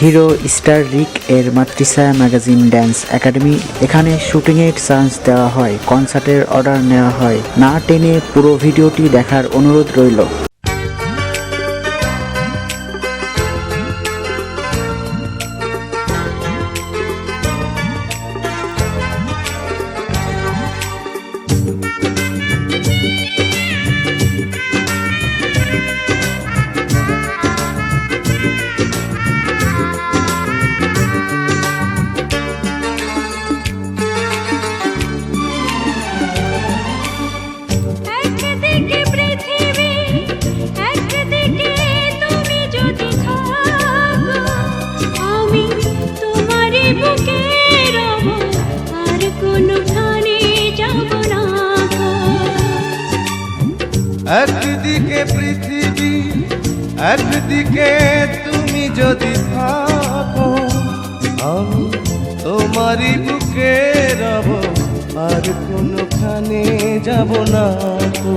Hero star রিক এর Matrichhaya magazine dance academy. এখানে শুটিংয়ের চান্স দেওয়া হয়, কনসার্টের অর্ডার নেওয়া হয়। না টেনে পুরো ভিডিওটি দেখার অনুরোধ রইল। একদিকে পৃথিবী একদিকে তুমি যদি থাকো, আমি তোমারই বুকে রব, আর কোনোখানে যাব না তো।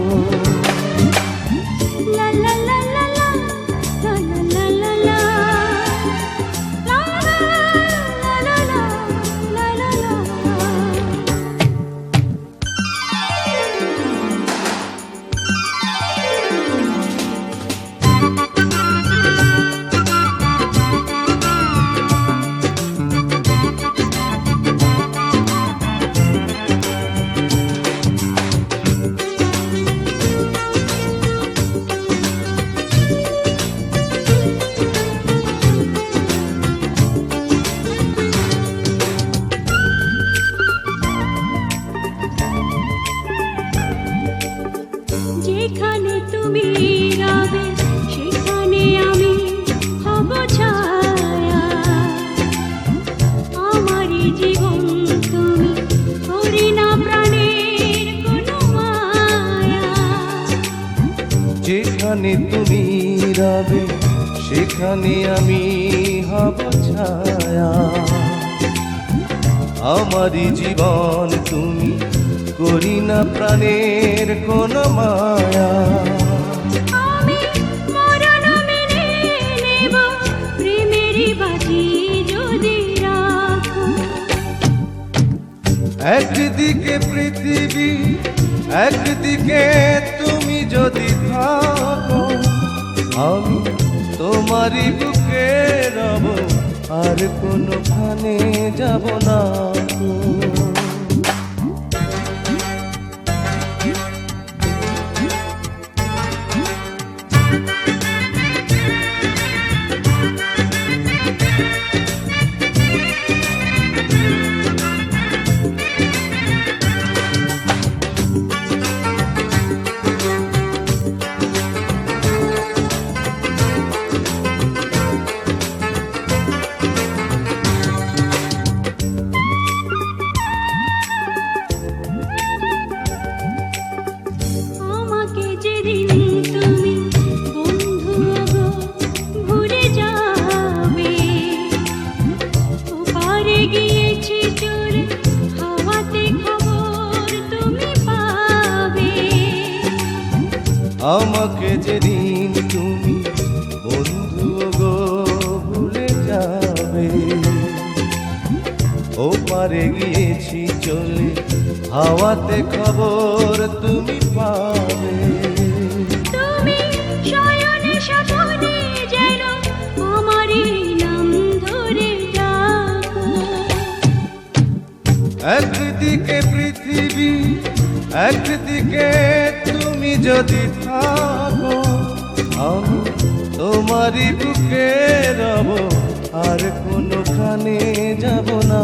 যেখানে তুমি রবে সেখানে আমি হব ছায়া, আমারই জীবন তুমি করি না প্রাণের কোনো মায়া। যেখানে তুমি রবে সেখানে আমি হব ছায়া, আমারই জীবন তুমি করি না প্রাণের কোন মায়া। আমি মরণ মেনে নেব প্রেমেরই বাজি যদি রাখো। একদিকে পৃথিবী একদিকে তুমি যদি থাকো, আমি তোমারই বুকে রব, আর কোনোখানে যাব না তো। আমাকে যেদিন তুমি বন্ধু গো ভুলে যাবে, ওপারে গিয়েছি চলে হাওয়াতে খবর তুমি পাবে। আমাকে যেদিন তুমি বন্ধু গো ভুলে যাবে, ওপারে গিয়েছি চলে হাওয়াতে খবর তুমি পাবে। তুমি শয়নে স্বপনে যেন আমারই নাম ধরে ডাকো। একদিকে পৃথিবী একদিকে তুমি যদি থাকো, আমি তোমারই বুকে রব, আর কোনোখানে যাব না।